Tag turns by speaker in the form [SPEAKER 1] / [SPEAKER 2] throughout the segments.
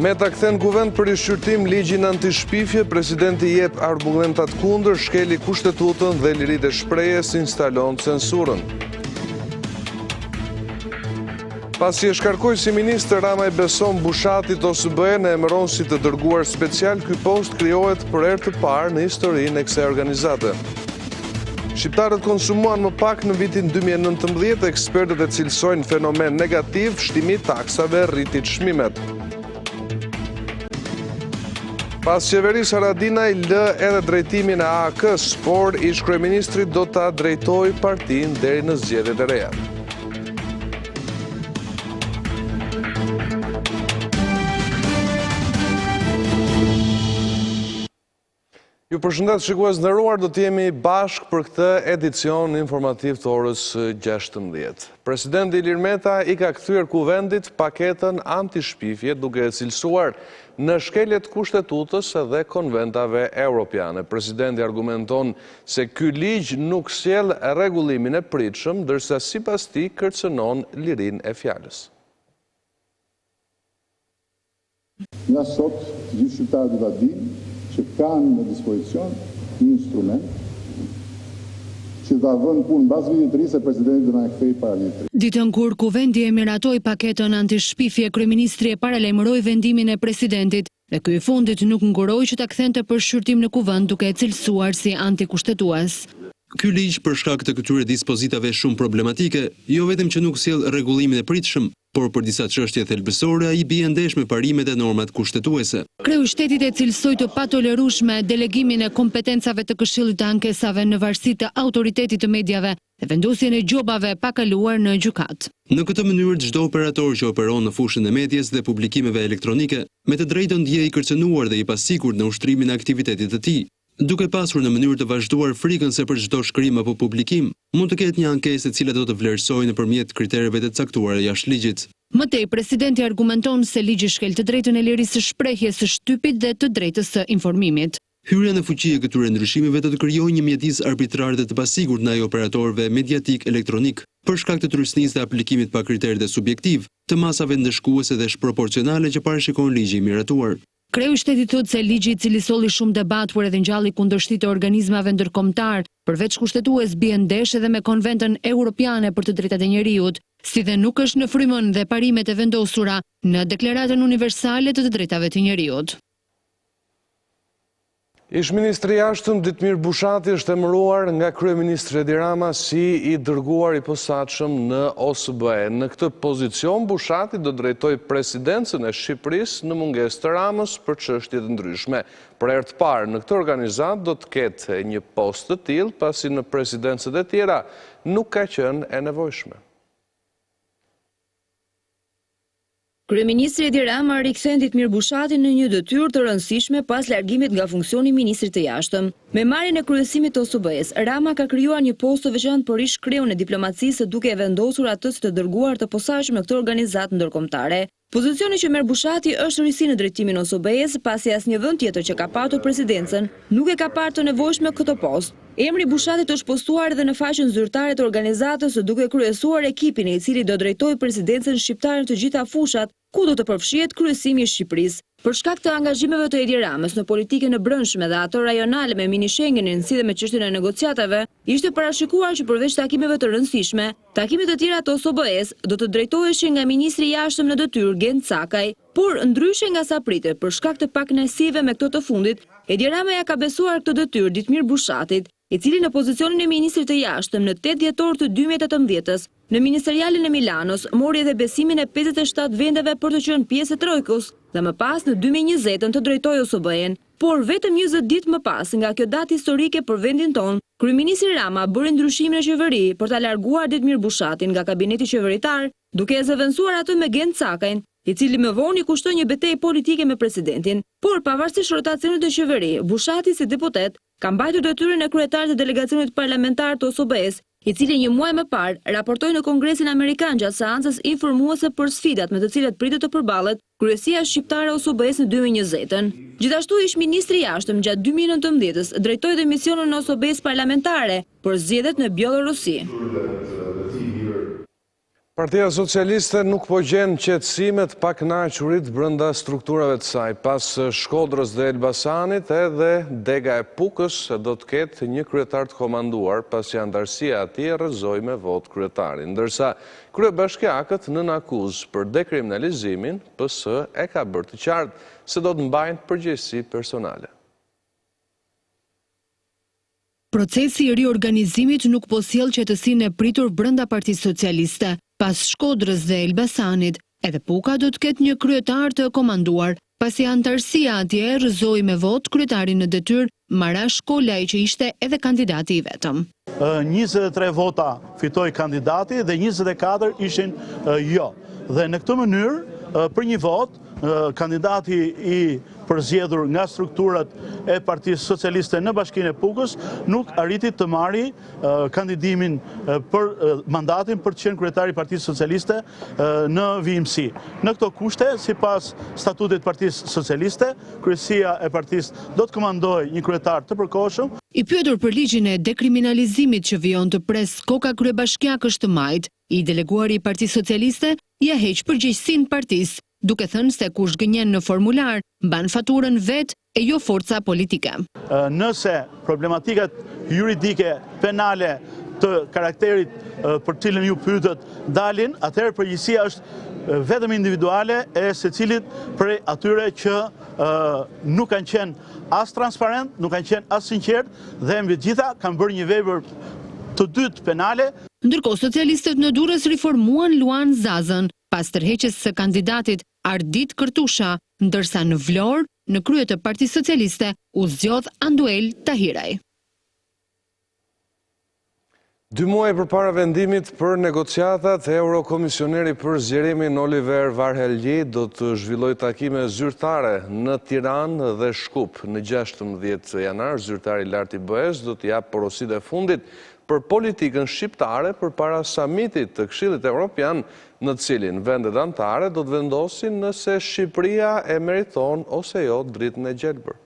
[SPEAKER 1] Meta kthen kuvent për rishqyrtim ligjin antishpifje, presidenti jep argumentat kundër, shkeli kushtetutën dhe liritë e shprehjes, instalon censurën. Pasi e shkarkoi si ministër, Rama i beson Bushatit OSBE-n e emëron si të dërguar special, ky post krijohet për herë të parë në historinë e kësaj organizate. Shqiptarët konsumuan më pak në vitin 2019, ekspertët e cilësojnë fenomen negativ, shtimi taksave, rriti çmimet. Pas qeverisë Haradinaj lë edhe drejtimin e AK-s, por ish kryeministri do ta drejtojë partinë deri në zgjedhjet e reja. Ju përshëndet shikues nderuar, do të jemi bashkë për këtë edicion informativ të orës 16. Presidenti Ilir Meta i ka kthyer kuvendit paketën antishpifje duke e cilësuar në shkeljet kushtetutës dhe konventave europiane. Presidenti argumenton se ky ligj nuk sjell rregullimin e pritshëm, ndërsa sipas tij kërcënon lirinë e fjalës.
[SPEAKER 2] Nga sot, gjithë shqiptarët do ta dinë që kanë në dispozicion një instrument që ta vënë punë mbas vitit të ri se presidenti do na kthej para vitit të ri.
[SPEAKER 3] Ditën kur kuvendi e miratoi paketën antishpifje, kryeministri e paralajmëroi vendimin e presidentit dhe ky i fundit nuk nguroi që ta kthente për shqyrtim në kuvend duke e cilësuar si antikushtetues.
[SPEAKER 4] Ky ligj për shkak të këtyre dispozitave shumë problematike, jo vetëm që nuk sjell rregullimin e pritshëm, por për disa çështje thelbësore ai bie ndesh me parimet e normat kushtetuese.
[SPEAKER 3] Kreu i shtetit e cilësoi të patolerueshme delegimin e kompetencave të Këshillit të Ankesave në varësi të autoritetit të medjave dhe vendosjen e gjobave pa kaluar në gjykat.
[SPEAKER 4] Në këtë mënyrë çdo operator që operon në fushën e medjes dhe publikimeve elektronike me të drejtën ndjej i kërcënuar dhe i pasigurt në ushtrimin e aktivitetit të tij. Duke pasur në mënyrë të vazhduar frikën se për çdo shkrim apo publikim, mund të ketë një ankesë e cila do të vlerësojë nëpërmjet kritereve të caktuara jashtë ligjit.
[SPEAKER 3] Më tej, presidenti argumenton se ligji shkel të drejtën e lirisë së shprehjes, së shtypit dhe të drejtës së informimit.
[SPEAKER 4] Hyrja në fuqi e këtyre ndryshimeve do të krijojë një mjedis arbitrar dhe të pasigurt ndaj operatorëve mediatik elektronik, për shkak të trysnisë dhe aplikimit pa kriter dhe subjektiv, të masave ndëshkuese dhe shproporcionale që parashikon ligji i miratuar.
[SPEAKER 3] Kreu i shtetit thotë se ligji i cili solli shumë debat por edhe ngjalli kundërshtit të organizmave ndërkombëtar, përveç kushtetues bie ndesh edhe me konventën europiane për të drejtat e njeriut, si dhe nuk është në frymën dhe parimet e vendosura në Deklaratën Universale të Drejtave të Njeriut.
[SPEAKER 1] Ish-ministri i jashtëm Ditmir Bushati është emëruar nga kryeministri Edi Rama si i dërguar i posaçëm në OSBE. Në këtë pozicion Bushati do drejtojë presidencën e Shqipërisë në mungesë të Ramës për çështje të ndryshme. Për herë të parë në këtë organizatë do të ketë një post të tillë, pasi në presidencët e tjera nuk ka qenë e nevojshme.
[SPEAKER 5] Kryeministri Edi Rama rikthen Ditmir Bushatin në një detyrë të rëndësishme pas largimit nga funksioni i ministrit të jashtëm. Me marrjen e kryesimit të OSBE-s, Rama ka krijuar një post të veçantë për ish-kreun e diplomacisë duke e vendosur atë si të dërguar të posaçëm në këtë organizatë ndërkombëtare. Pozicioni që merr Bushati është risi në drejtimin e OSBE-s, pasi asnjë vend tjetër që ka patur presidencën nuk e ka parë të nevojshme këtë post. Emri Bushatit është postuar edhe në faqen zyrtare të organizatës duke kryesuar ekipin i cili do drejtojë presidencën shqiptare në të gjitha fushat ku do të përfshihet kryesimi i Shqipërisë. Për shkak të angazhimeve të Edi Ramës në politikën e brendshme dhe ato rajonale me mini Schengenin si dhe me çështjen e negociatave, ishte parashikuar që përveç takimeve të rëndësishme, takimet e tjera të OSBE-s do të drejtoheshin nga ministri i jashtëm në detyrë Gent Sakaj, por ndryshe nga sa pritet për shkak të pakënaqësive me këtë të fundit, Edi Rama ja ka besuar këtë detyrë Ditmir Bushatit, i cili në pozicionin e ministrit të jashtëm në 8 dhjetor të 2018-s, në ministerialin e Milanos, mori edhe besimin e 57 vendeve për të qenë pjesë e trojkës dhe më pas në 2020 të drejtojë OSBE-n, por vetëm 20 ditë më pas nga kjo datë historike për vendin tonë, kryeministri Rama bëri ndryshimin në qeveri për ta larguar Ditmir Bushatin nga kabineti qeveritar, duke e zëvendësuar atë me Gent Sakajn, i cili më vonë i kushtoi një betejë politike me presidentin, por pavarësisht rotacionit të qeveri, Bushati si deputet ka mbajtur detyrën e kryetarit të delegacionit parlamentar të OSBE-s, i cili një muaj më parë raportoi në Kongresin Amerikan gjatë seancës informuese për sfidat me të cilat pritet të përballet kryesia shqiptare e OSBE-s në 2020-ën. Gjithashtu ish-ministri i jashtëm gjatë 2019-s drejtoi dhe misionin e OSBE-s parlamentare për zgjedhjet në Bielorusi.
[SPEAKER 1] Partia Socialiste nuk po gjen qetësimet pa kënaqërit brenda strukturave të saj. Pas Shkodrës dhe Elbasanit, edhe dega e Pukës do të ketë një kryetar të komanduar, pasi antarësia atij rrëzoi me votë kryetarin. Ndërsa kryebashkiakët nën akuzë për dekriminalizimin, PS e ka bërë të qartë se do të mbajnë përgjegjësi personale.
[SPEAKER 3] Procesi i riorganizimit nuk po sjell qetësinë e pritur brenda Partisë Socialiste. Pas Shkodrës dhe Elbasanit, edhe Puka do të ketë një kryetar të komanduar, pasi antarësia atje rrëzoi me votë kryetarin në detyrë Marash Kolaj, që ishte edhe kandidati i vetëm.
[SPEAKER 6] 23 vota fitoi kandidati dhe 24 ishin jo. Dhe në këtë mënyrë, për një votë, kandidati i përzgjedhur nga strukturat e Partisë Socialiste në Bashkinë e Pukës nuk arriti të marri kandidimin për mandatin për të qenë kryetari i Partisë Socialiste në vijimësi. Në këto kushte, sipas statutit Partisë Socialiste, kryesia e partisë do të komandojë një kryetar të përkohshëm.
[SPEAKER 3] I pyetur për ligjin e dekriminalizimit që vijon të pres koka kryebashkiakësh të majt, i deleguari i Partisë Socialiste ja heq përgjegjësinë partisë, duke thënë se kush gënjen në formular mban faturën vet e jo forca politike.
[SPEAKER 6] Nëse problematikat juridike penale të karakterit për cilën ju pyetet dalin, atëherë përgjegjësia është vetëm individuale e secilit prej atyre që nuk kanë qenë as transparent, nuk kanë qenë as sinqert dhe mbi të gjitha kanë bërë një vepër të dytë penale.
[SPEAKER 3] Ndërkohë socialistët në Durrës riformuan Luan Zazën pas tërheqjes së kandidatit Ardit Kërtusha, ndërsa në Vlorë, në krye të Partisë Socialiste, u zgjodh Anduel Tahiraj.
[SPEAKER 1] 2 muaj përpara vendimit për negociatat, Eurokomisioneri për zgjerimin Oliver Varhelyi do të zhvillojë takime zyrtare në Tiranë dhe Shkup. Në 16 janar, zyrtari i lartë i BE-s do të japë porositë e fundit për politikën shqiptare përpara samitit të Këshillit Evropian, në të cilin vendet anëtare do të vendosin nëse Shqipëria e meriton ose jo dritën e gjelbër.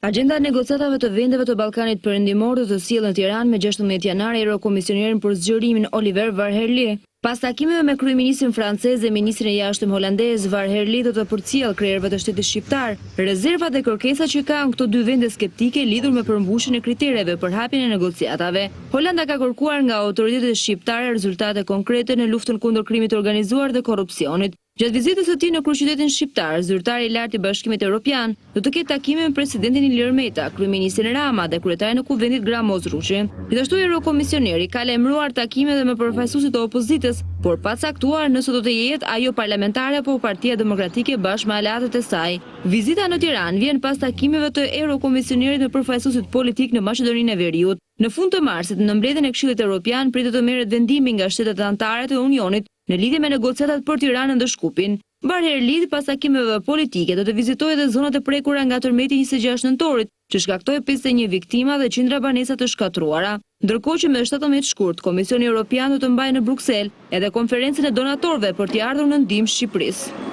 [SPEAKER 5] Agenda e negociatave të vendeve të Ballkanit Perëndimor do të sjellë në Tiranë me 16 janar Eurokomisionerin për zgjerimin Oliver Varhelyi. Pas takimeve me kryeministrin francez dhe ministrin e jashtëm holandez, Varhelyi do të përcjellë krerëve të shtetit shqiptar, rezervat dhe kërkesat që kanë këto dy vende skeptike lidhur me përmbushjen e kritereve për hapjen e negociatave. Holanda ka kërkuar nga autoritetet shqiptare rezultate konkrete në luftën kundër krimit të organizuar dhe korrupsionit. Gjatë vizitës së tij në kryeqytetin shqiptar, zyrtari i lartë i Bashkimit Evropian do të ketë takime me presidentin Ilir Meta, kryeministrin Rama dhe kryetarin e Kuvendit Gramoz Ruçi. Gjithashtu Eurokomisioneri ka lajmëruar takime dhe me përfaqësuesit e opozitës, por pa caktuar nëse do të jetë ajo parlamentare apo Partia Demokratike bashkë me aleatët e saj. Vizita në Tiranë vjen pas takimeve të Eurokomisionerit me përfaqësuesit politik në Maqedoninë e Veriut. Në fund të marsit, në mbledhjen e Këshillit Evropian pritet të merret vendimi nga shtetet anëtare të Unionit në lidhje me negociatat për Tiranën dhe Shkupin. Varhelyi pas takimeve politike do të vizitojë edhe zonat e prekura nga tërmeti 26 nëntorit, që shkaktoi 51 viktima dhe qindra banesa të shkatruara. Ndërkohë që me 17 shkurt, Komisioni Evropian do të mbajë në Bruksel edhe konferencën e donatorëve për t'i ardhur në ndihmë Shqipërisë.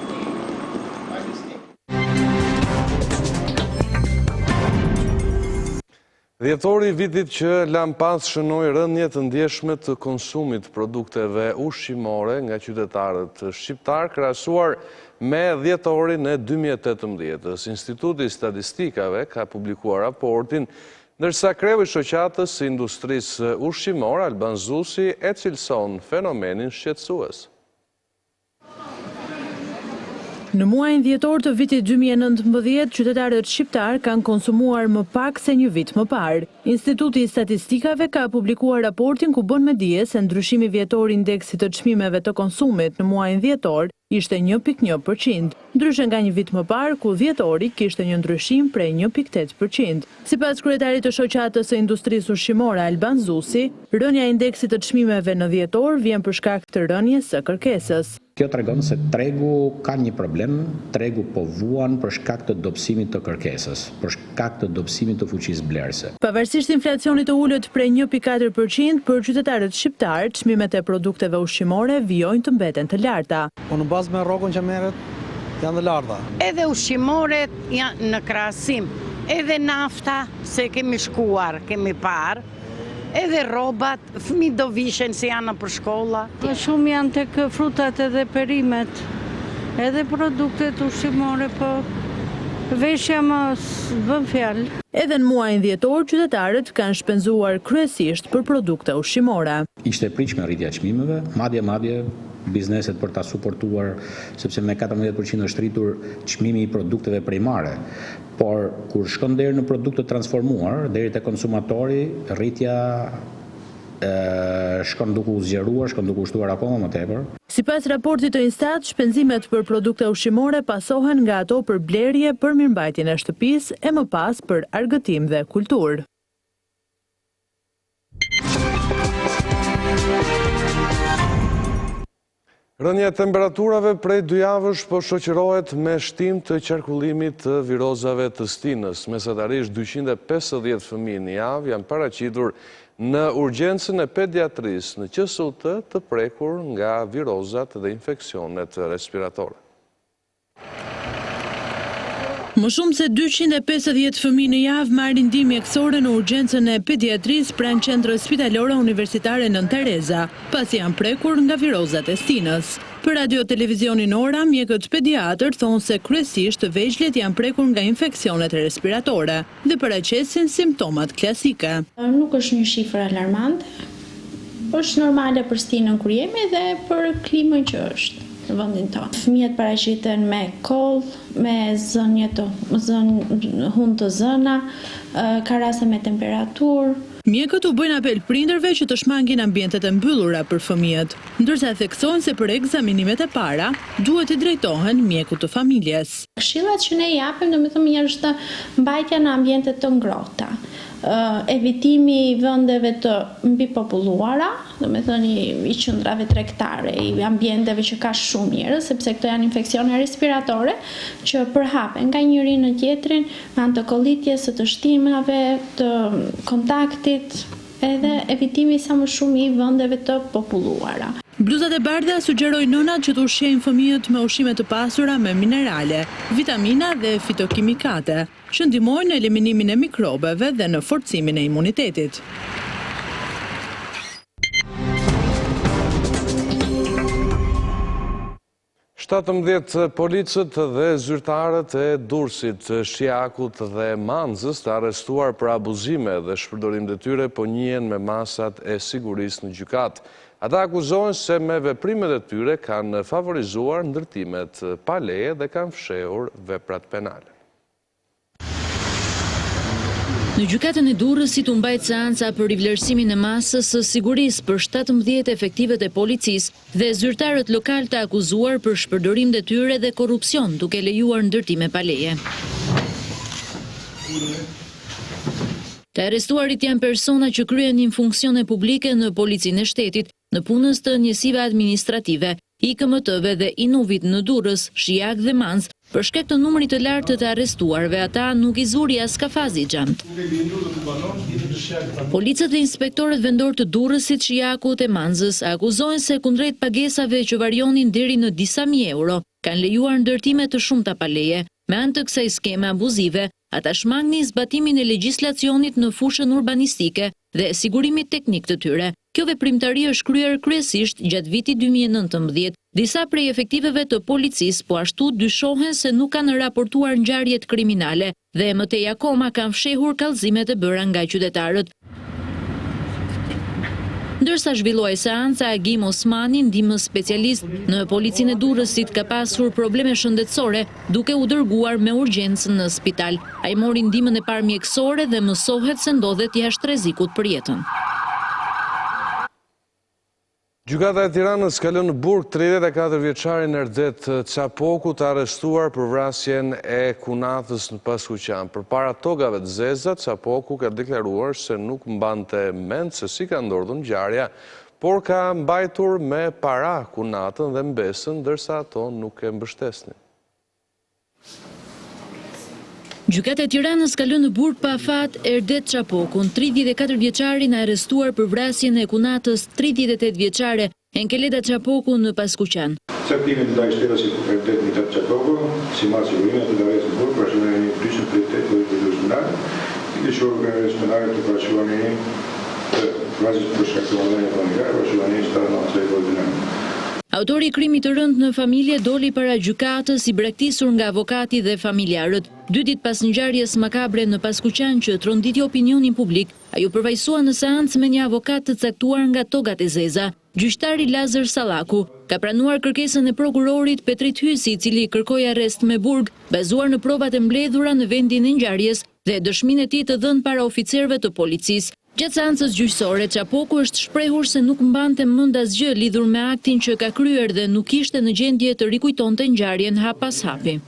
[SPEAKER 1] Dhjetori i vitit që lam pas shënoi rënje të ndjeshme të konsumit produkteve ushqimore nga qytetarët shqiptar krahasuar me dhjetorin e 2018. Instituti i Statistikave ka publikuar raportin, ndërsa kreu i shoqatës së industrisë ushqimore Alban Zusi e cilëson fenomenin shqetësues.
[SPEAKER 7] Në muajin dhjetor të vitit 2019, qytetarët shqiptar kanë konsumuar më pak se një vit më parë. Instituti i Statistikave ka publikuar raportin ku bën me dije se ndryshimi vjetor i indeksit të çmimeve të konsumit në muajin dhjetor ishte 1.1%, ndryshe nga një vit më parë ku dhjetori kishte një ndryshim prej 1.8%. Sipas kryetarit të shoqatës së industrisë ushqimore Alban Zusi, rënja e indeksit të çmimeve në dhjetor vjen për shkak të rënjes së kërkesës.
[SPEAKER 8] Kjo tregon se tregu ka një problem, tregu po vuan për shkak të dobësimit të kërkesës, për shkak të dobësimit të fuqisë blerëse.
[SPEAKER 7] Pavarësisht inflacionit të ulët prej 1.4%, për qytetarët shqiptar, çmimet e produkteve ushqimore vijojnë të mbeten të larta.
[SPEAKER 9] Në bazë me rrogën që merret, janë të larta.
[SPEAKER 10] Edhe ushqimoret janë në krahasim, edhe nafta, se kemi shkuar, kemi parë, edhe rrobat, fëmijët do vishen se janë për shkolla.
[SPEAKER 11] Shumë janë tek frutat edhe perimet, edhe produktet ushqimore, po veshja më bën fjalë.
[SPEAKER 7] Edhe në muajin dhjetor, qytetarët kanë shpenzuar kryesisht për produkte ushqimore.
[SPEAKER 8] Ishte e pritshme rritja e çmimeve, madje bizneset për ta suportuar, sepse me 14% është rritur çmimi i produkteve primare. Por kur shkon deri në produkte transformuar, deri te konsumatori, rritja shkon duke u zgjeruar, shkon duke u shtuar akoma më tepër.
[SPEAKER 7] Sipas raportit të Instat, shpenzimet për produkte ushqimore pasohen nga ato për blerje, për mirëmbajtjen e shtëpisë e më pas për argëtim dhe kulturë.
[SPEAKER 1] Rënja e temperaturave prej 2 javësh po shoqërohet me shtim të qarkullimit të virozave të stinës. Mesatarisht 250 fëmijë në javë janë paraqitur në urgjencën e pediatrisë në QSUT të prekur nga virozat dhe infeksionet respiratore.
[SPEAKER 7] Më shumë se 250 fëmijë në javë marrin ndihmë mjekësore në urgjencën e pediatrisë pranë qendrës spitalore universitare Nën Tereza, pasi janë prekur nga virozat e stinës. Për radio televizionin Ora, mjekët pediatër thonë se kryesisht vegjëlet janë prekur nga infeksionet respiratore dhe paraqesin simptomat klasike.
[SPEAKER 12] Nuk është një shifër alarmante, është normale për stinën kur jemi dhe për klimën që është në vendin tonë. Fëmijët paraqiten me koll, me hund të zëna, ka raste me temperaturë.
[SPEAKER 7] Mjekët u bëjnë apel prindërve që të shmangin ambientet e mbyllura për fëmijët, ndërsa theksojnë se për ekzaminimet e para duhet të drejtohen mjekut të familjes.
[SPEAKER 12] Këshillat që ne japim, domethënë është mbajtja në ambiente të ngrohta, evitimi i vendeve të mbipopulluara, domethënë i qendrave tregtare, i ambienteve që ka shumë njerëz, sepse këto janë infeksione respiratore që përhapen nga njëri në tjetrin me anë të kollitjes, të shtimave, të kontaktit, edhe evitimi sa më shumë i vendeve të populluara.
[SPEAKER 7] Bluzat e bardha sugjerojnë nënat që të ushqejnë fëmijët me ushqime të pasura me minerale, vitamina dhe fitokimikate, që ndihmojnë në eliminimin e mikrobeve dhe në forcimin e imunitetit.
[SPEAKER 1] Shtatëmbëdhjetë policët dhe zyrtarët e Durrësit, Shijakut dhe Manzës të arrestuar për abuzime dhe shpërdorim detyre po njihen me masat e sigurisë në gjykatë. Ata akuzohen se me veprimet e tyre kanë favorizuar ndërtimet pa leje dhe kanë fshehur veprat penale.
[SPEAKER 3] Në gjykatën e Durrësit u mbajt seanca për rivlerësimin e masës së sigurisë për 17 efektivet e policisë dhe zyrtarët lokal të akuzuar për shpërdorim detyre dhe korrupsion duke lejuar ndërtime pa leje. Të arrestuarit janë persona që kryenin funksione publike në policinë e shtetit, në punës të njësive administrative, IKMT-ve dhe Inovit në Durrës, Shijak dhe Manz, për shkak të numrit të lartë të arrestuarve, ata nuk i zuri as kafazi xhant. Policët dhe inspektorët vendor të Durrësit, Shijakut e Manzës akuzohen se kundrejt pagesave që varionin deri në disa mijë euro, kanë lejuar ndërtime të shumta pa leje. Me anë të kësaj skeme abuzive, ata shmangnin zbatimin e legjislacionit në fushën urbanistike dhe sigurimit teknik të tyre. Kjo veprimtari është kryer kryesisht gjatë vitit 2019. Disa prej efektiveve të policisë po ashtu dyshohen se nuk kanë raportuar ngjarjet kriminale dhe mëtej akoma kanë fshehur kallëzimet e bëra nga qytetarët. Ndërsa zhvilloi seanca, Agim Osmani, ndihmës specialist në policinë e Durrësit, ka pasur probleme shëndetësore duke u dërguar me urgjencë në spital. Ai mori ndihmën e parë mjekësore dhe mësohet se ndodhet jashtë rrezikut për jetën.
[SPEAKER 1] Gjykata e Tiranës ka lënë në burg 34 vjeçarin Erdet Çapoku të arrestuar për vrasjen e kunatës në Paskuqan. Përpara togave të zeza, Çapoku ka deklaruar se nuk mbante mend se si ka ndodhur ngjarja, por ka mbajtur me para kunatën dhe mbesën, ndërsa ato nuk e mbështesnin.
[SPEAKER 3] Gjykata e Tiranës ka lënë në burg pa afat Erdet Çapokun, 34 vjeçarin arrestuar për vrasjen e kunatës 38 vjeçare Enkeleda Çapoku në Paskuqan.
[SPEAKER 13] Caktimin ndaj shtetasit Erdet Mitat Çapoku, si mas sigurime të darjes në burg, përshënojnë një 238 për i përgjusmënar, i të shurë nga resmenare të përshënojnë vajzës për shkaktuar dhënie familjare, bashkëbanisht të anonse koordinat.
[SPEAKER 5] Autori i krimit të rënd në familje doli para gjykatës i braktisur nga avokati dhe familjarët. 2 ditë pas ngjarjes makabre në Paskuqan që tronditi opinionin publik, ajo përfaqësua në seancë me një avokat të caktuar nga Togat e Zeza. Gjyqtari Lazar Sallaku ka pranuar kërkesën e prokurorit Petrit Hysi, i cili kërkoi arrest me burg, bazuar në provat e mbledhura në vendin e ngjarjes dhe dëshminë e tij të dhënë para oficerëve të policisë. Gjatë seancës gjyqësore, Çapoku është shprehur se nuk mbante mend asgjë lidhur me aktin që ka kryer dhe nuk ishte në gjendje të rikujtonte ngjarjen hap pas hapi.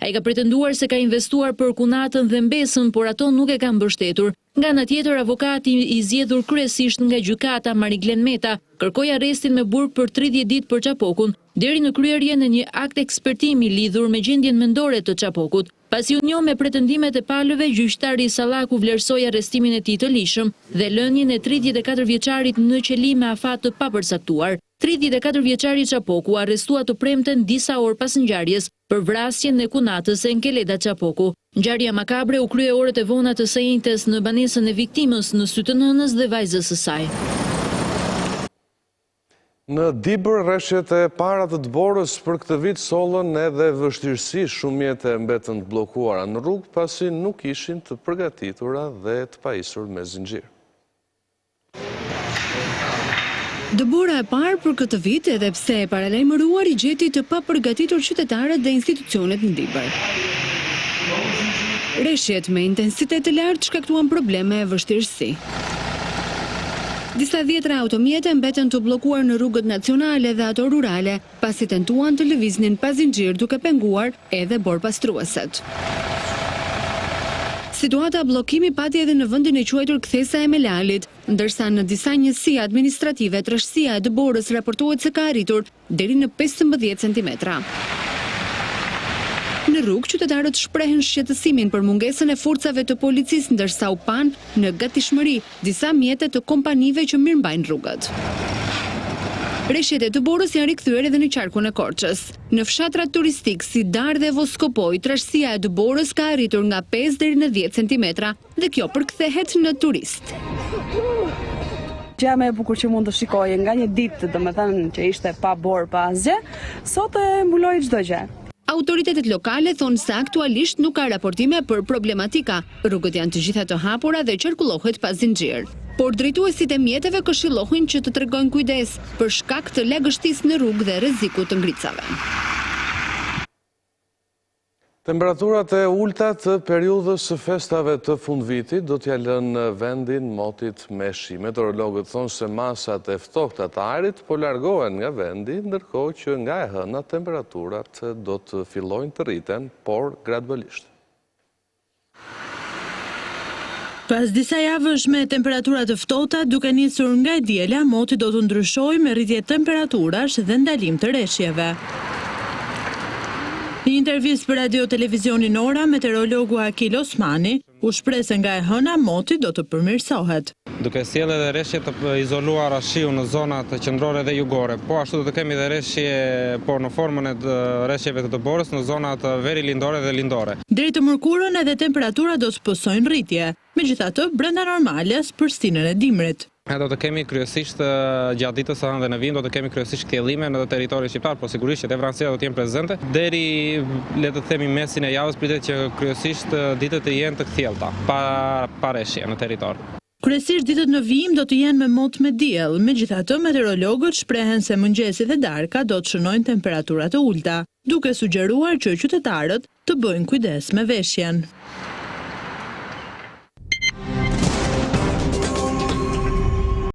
[SPEAKER 5] Ai ka pretenduar se ka investuar për kunatën dhe mbesën, por ato nuk e kanë mbështetur. Nga ana tjetër, avokati i zgjedhur kryesisht nga gjykata Mariglen Meta kërkoi arrestin me burg për 30 ditë për Çapokun, deri në kryerjen e një akt ekspertimi lidhur me gjendjen mendore të Çapokut. Pasi u njoh me pretendimet e palëve, gjyqtari Sallaku vlerësoi arrestimin e tij të lishëm dhe lënien e 34 vjeçarit në qeli me afat të papërcaktuar. 34 vjeçari Çapoku arrestua të premten disa orë pas ngjarjes për vrasjen e kunatës e Nkeleda Çapoku. Ngjarja makabre u krye orët e vona të së njëjtës në banesën e viktimës në sy të nënës dhe vajzës së saj.
[SPEAKER 1] Në Dibër, rreshjet e para të Dborës për këtë vit sollën edhe vështirësi, shumë mjete mbetën të bllokuara në rrugë pasi nuk ishin të përgatitura dhe të pajisur me zinxhir.
[SPEAKER 3] Dëbora e parë për këtë vit, edhe pse e paralajmëruar, i gjeti të papërgatitur qytetarët dhe institucionet në Dibër. Rreshjet me intensitet të lartë shkaktuan probleme e vështirësi. Disa dhjetra automjete mbeten të bllokuar në rrugët nacionale dhe ato rurale, pasi tentuan të lëviznin pa zinxhir duke penguar edhe borpastrueset. Situata bllokimi pati edhe në vendin e quajtur Kthesa e Melalit, ndërsa në disa njësi administrative trashësia e Dëborës raportohet se ka arritur deri në 15 centimetra. Në rrugë, qytetarët shprehen shqetësimin për mungesën e forcave të policisë, ndërsa u pan në gatishmëri disa mjete të kompanive që mirëmbajnë rrugët. Rreshjet e Dëborës janë rikthyer edhe në qarkun e Korçës. Në fshatrat turistik si Dar dhe Voskopoj, trashësia e Dëborës ka arritur nga 5 deri në 10 centimetra dhe kjo përkthehet në turist.
[SPEAKER 14] Gjëja më e bukur që mund të shikoje nga një ditë, domethënë që ishte pa borë, pa asgjë, sot e mbuloi çdo gjë.
[SPEAKER 3] Autoritetet lokale thonë se aktualisht nuk ka raportime për problematika. Rrugët janë të gjitha të hapura dhe qarkullohet pa zinxhir. Por drejtuesit e mjeteve këshillohen që të tregojnë kujdes për shkak të lagështisë në rrugë dhe rrezikut të ngritësave.
[SPEAKER 1] Temperaturat e ulta të periudhës së festave të fundvitit do t'ja lënë vendin motit meshi. Meteorologët thonë se masat e ftohta të ajrit po largohen nga vendi, ndërkohë që nga e hëna temperaturat do të fillojnë të rriten, por gradualisht.
[SPEAKER 7] Pas disa javësh me temperatura të ftohta, duke nisur nga e diela, moti do të ndryshojë me rritje temperaturash dhe ndalim të rreshjeve. Në intervistë për Radio Televizionin Ora, meteorologu Akil Osmani u shpreh se nga e hëna moti do të përmirësohet.
[SPEAKER 15] Duke sjellë edhe rreshje të izoluara shiu në zonat qendrore dhe jugore, po ashtu do të kemi edhe rreshje në formën e rreshjeve të Dëborës në zonat veri lindore dhe lindore.
[SPEAKER 7] Deri të mërkurën edhe temperatura do të pësojnë rritje, megjithatë brenda normales për stinën e dimrit.
[SPEAKER 15] Do të kemi kryesisht gjatë ditës së hënë dhe në vim do të kemi kryesisht kthjellime në territorin shqiptar, por sigurisht që te vrancëja do të jenë prezente. Deri le të themi mesin e javës pritet që kryesisht ditët të jenë të kthjellta, pa rreshje në territor.
[SPEAKER 7] Kryesisht ditët në vijim do të jenë me mot me diell, megjithatë meteorologët shprehen se mëngjesi dhe darka do të shënojnë temperatura të ulta, duke sugjeruar që qytetarët të bëjnë kujdes me veshjen.